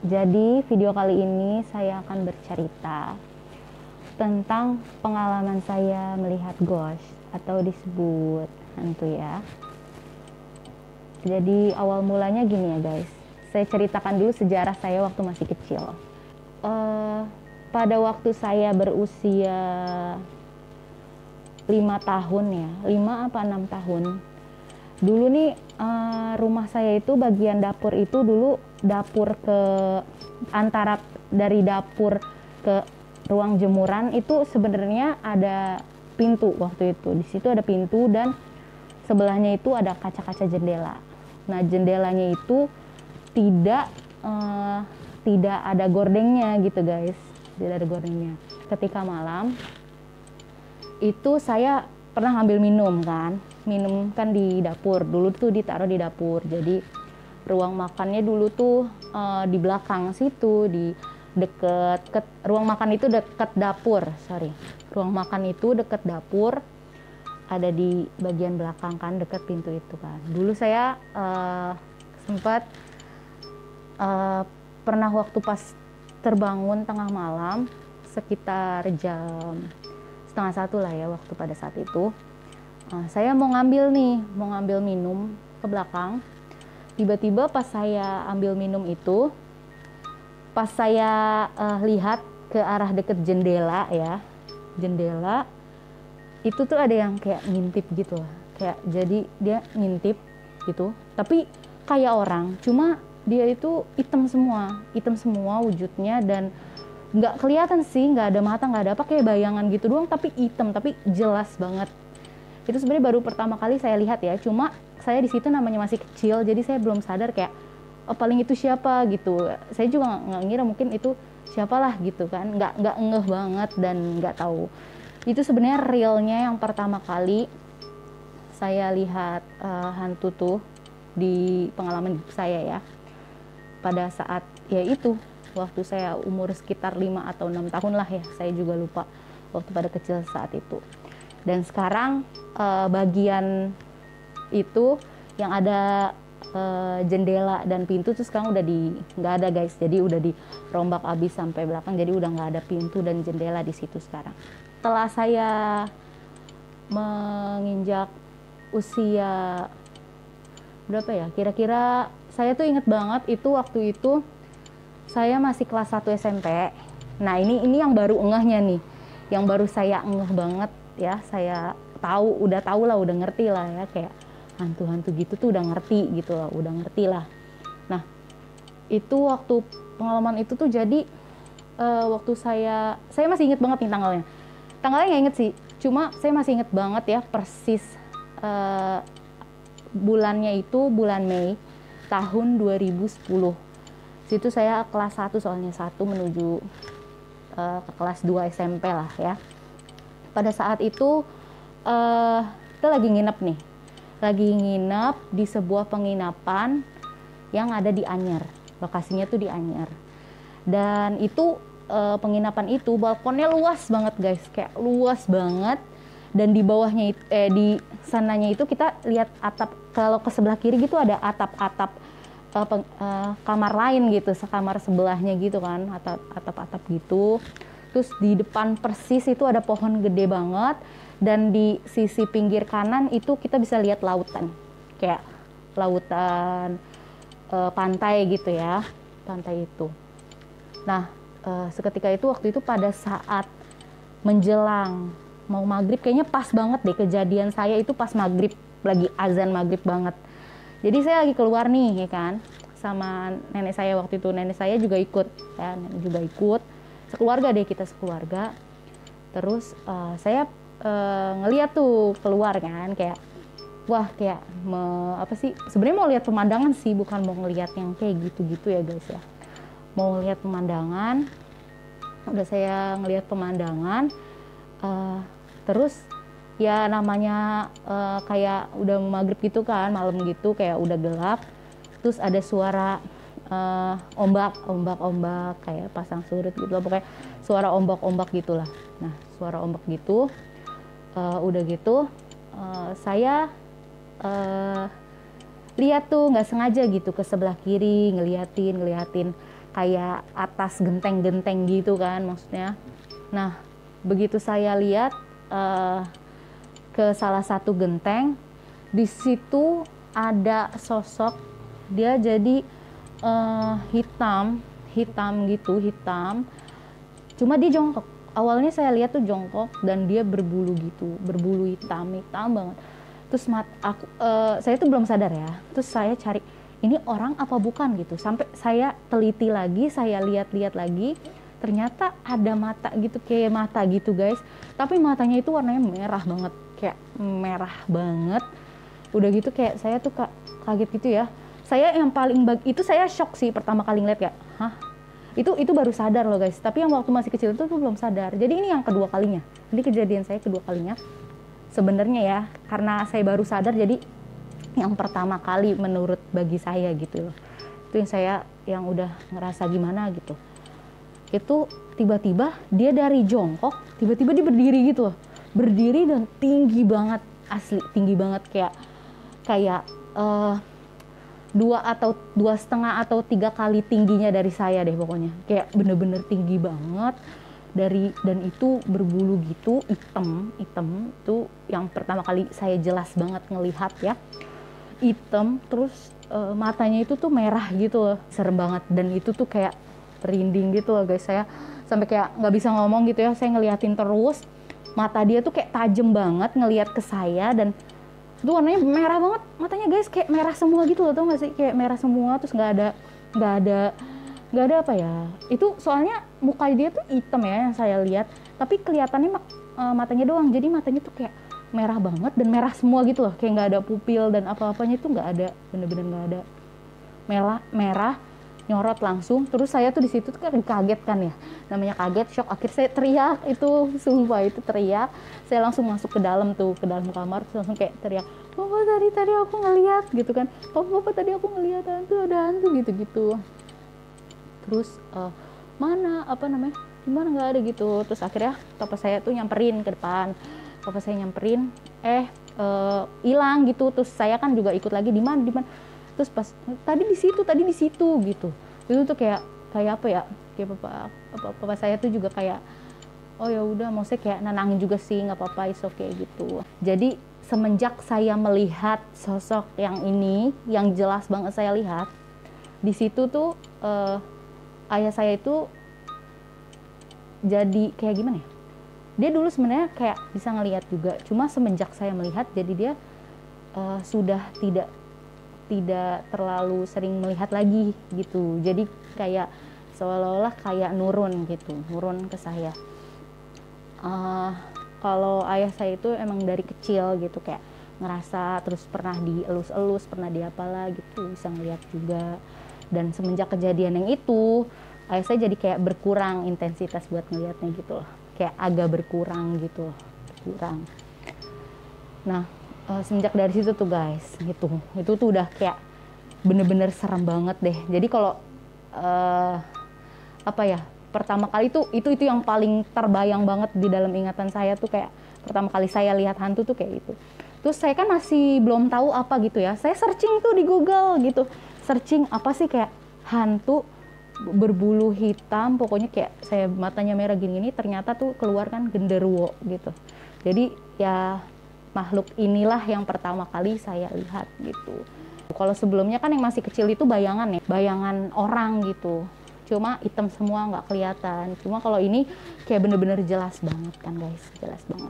Jadi video kali ini saya akan bercerita tentang pengalaman saya melihat ghost atau disebut hantu ya. Jadi awal mulanya gini ya guys, saya ceritakan dulu sejarah saya waktu masih kecil. Pada waktu saya berusia 5 tahun ya, 5 apa 6 tahun. Dulu nih rumah saya itu bagian dapur itu dulu dapur ke antara dari dapur ke ruang jemuran itu sebenarnya ada pintu waktu itu. Di situ ada pintu dan sebelahnya itu ada kaca-kaca jendela. Nah, jendelanya itu tidak ada gordengnya gitu guys. Tidak ada gordengnya. Ketika malam itu saya pernah ambil minum kan di dapur. Dulu tuh ditaruh di dapur. Jadi ruang makannya dulu tuh di belakang situ, di deket ruang makan itu deket dapur. Ruang makan itu deket dapur, ada di bagian belakang kan, deket pintu itu kan. Dulu saya sempat pernah waktu pas terbangun tengah malam sekitar jam 12:30 lah ya waktu pada saat itu. Saya mau ngambil minum ke belakang. Tiba-tiba pas saya ambil minum itu, pas saya lihat ke arah deket jendela ya, jendela itu tuh ada yang kayak ngintip gitu lah. Kayak jadi dia ngintip gitu, tapi kayak orang, cuma dia itu hitam semua wujudnya dan nggak kelihatan sih, nggak ada mata, nggak ada apa, kayak bayangan gitu doang, tapi hitam, tapi jelas banget. Itu sebenarnya baru pertama kali saya lihat ya, cuma saya di situ namanya masih kecil, jadi saya belum sadar kayak oh paling itu siapa gitu. Saya juga nggak ngira mungkin itu siapalah gitu kan, nggak ngeh banget dan nggak tahu. Itu sebenarnya realnya yang pertama kali saya lihat hantu tuh di pengalaman hidup saya ya. Pada saat ya itu waktu saya umur sekitar 5 atau 6 tahun lah ya, saya juga lupa waktu pada kecil saat itu. Dan sekarang bagian itu yang ada jendela dan pintu tuh sekarang udah nggak ada guys, jadi udah dirombak abis sampai belakang, jadi udah nggak ada pintu dan jendela di situ sekarang. Setelah saya menginjak usia berapa ya, kira-kira saya tuh inget banget itu waktu itu saya masih kelas 1 SMP. Nah ini yang baru ngehnya nih, yang baru saya ngeh banget ya, saya udah ngerti lah ya, kayak hantu-hantu gitu tuh udah ngerti gitu lah, Nah itu waktu pengalaman itu tuh jadi waktu saya masih inget banget nih tanggalnya nggak inget sih, cuma saya masih inget banget ya persis bulannya itu bulan Mei tahun 2010. Situ saya kelas 1 soalnya, 1 menuju ke kelas 2 SMP lah ya. Pada saat itu kita lagi nginep di sebuah penginapan yang ada di Anyer. Lokasinya tuh di Anyer. Dan itu penginapan itu balkonnya luas banget guys, kayak luas banget. Dan di bawahnya di sananya itu kita lihat atap, kalau ke sebelah kiri gitu ada atap-atap kamar lain gitu, sekamar sebelahnya gitu kan, atap-atap gitu. Terus di depan persis itu ada pohon gede banget, dan di sisi pinggir kanan itu kita bisa lihat lautan, kayak lautan pantai gitu ya, pantai itu. Nah seketika itu waktu itu pada saat menjelang mau maghrib, kayaknya pas banget deh kejadian saya itu pas maghrib, lagi azan maghrib banget. Jadi saya lagi keluar nih ya kan, sama nenek saya waktu itu. Nenek saya juga ikut ya, nenek juga ikut. Sekeluarga deh, kita sekeluarga. Terus saya ngeliat tuh keluar kan, kayak wah kayak apa sih, sebenarnya mau lihat pemandangan sih, bukan mau ngeliat yang kayak gitu-gitu ya guys ya. Mau lihat pemandangan, udah saya ngelihat pemandangan, terus ya namanya kayak udah maghrib gitu kan, malam gitu, kayak udah gelap. Terus ada suara ombak kayak pasang surut gitu lah, pokoknya suara ombak gitulah. Nah suara ombak gitu, udah gitu saya lihat tuh nggak sengaja gitu ke sebelah kiri, ngeliatin. kayak atas genteng-genteng gitu kan maksudnya. Nah, begitu saya lihat ke salah satu genteng, di situ ada sosok, dia jadi hitam gitu, cuma dia jongkok. Awalnya saya lihat tuh jongkok dan dia berbulu gitu, berbulu hitam banget. Terus saya tuh belum sadar ya, terus saya cari ini orang apa bukan gitu, sampai saya teliti lagi, saya lihat lagi, ternyata ada mata gitu, kayak mata gitu guys, tapi matanya itu warnanya merah banget, kayak merah banget. Udah gitu kayak saya tuh kaget gitu ya. Saya yang paling itu saya shock sih pertama kali ngeliat, kayak hah, itu baru sadar loh guys, tapi yang waktu masih kecil itu tuh belum sadar. Jadi ini yang kedua kalinya, ini kejadian saya kedua kalinya sebenarnya ya, karena saya baru sadar, jadi yang pertama kali menurut bagi saya gitu loh. Itu yang saya yang udah ngerasa gimana gitu. Itu tiba-tiba dia dari jongkok, tiba-tiba dia berdiri gitu loh. Berdiri dan tinggi banget, asli tinggi banget, kayak 2,5 atau 3 kali tingginya dari saya deh pokoknya. Kayak bener-bener tinggi banget. Dan itu berbulu gitu, hitam itu yang pertama kali saya jelas banget ngelihat ya. Hitam, terus matanya itu tuh merah gitu loh, serem banget. Dan itu tuh kayak merinding gitu loh guys, saya sampai kayak nggak bisa ngomong gitu ya, saya ngeliatin terus, mata dia tuh kayak tajem banget ngeliat ke saya, dan itu warnanya merah banget matanya guys, kayak merah semua gitu loh, tau gak sih, kayak merah semua, terus nggak ada apa ya, itu soalnya muka dia tuh hitam ya yang saya lihat, tapi kelihatannya matanya doang, jadi matanya tuh kayak merah banget dan merah semua gitu loh, kayak nggak ada pupil dan apa-apanya itu nggak ada, bener-bener nggak ada, merah nyorot langsung. Terus saya tuh di situ tuh kan kaget kan ya, namanya kaget, shock, akhirnya saya teriak, itu sumpah itu teriak, saya langsung masuk ke dalam kamar, terus langsung kayak teriak, papa tadi aku ngeliat gitu kan, papa tadi aku ngeliat ada hantu gitu. Terus gimana nggak ada gitu. Terus akhirnya papa saya tuh nyamperin ke depan, hilang gitu. Terus saya kan juga ikut lagi, di mana, terus pas tadi di situ gitu. Itu tuh kayak apa ya, kayak papa saya tuh juga kayak, oh ya udah, maksudnya kayak nenangin juga sih, nggak apa-apa, is okay gitu. Jadi semenjak saya melihat sosok yang ini, yang jelas banget saya lihat di situ tuh, ayah saya itu jadi kayak gimana ya, dia dulu sebenarnya kayak bisa ngelihat juga, cuma semenjak saya melihat, jadi dia sudah tidak terlalu sering melihat lagi gitu. Jadi kayak seolah-olah kayak nurun ke saya. Kalau ayah saya itu emang dari kecil gitu, kayak ngerasa, terus pernah dielus-elus, pernah diapalah gitu, bisa ngelihat juga. Dan semenjak kejadian yang itu, ayah saya jadi kayak berkurang intensitas buat ngelihatnya gitu loh, kayak agak berkurang gitu, Nah, semenjak dari situ tuh guys, itu tuh udah kayak bener-bener serem banget deh. Jadi kalau pertama kali itu yang paling terbayang banget di dalam ingatan saya tuh, kayak pertama kali saya lihat hantu tuh kayak itu. Terus saya kan masih belum tahu apa gitu ya, saya searching tuh di Google gitu, searching apa sih kayak hantu berbulu hitam, pokoknya kayak saya matanya merah gini-gini, ternyata tuh keluar kan genderuwo gitu. Jadi ya makhluk inilah yang pertama kali saya lihat gitu. Kalau sebelumnya kan yang masih kecil itu bayangan orang gitu, cuma hitam semua, nggak kelihatan. Cuma kalau ini kayak bener-bener jelas banget kan guys, jelas banget.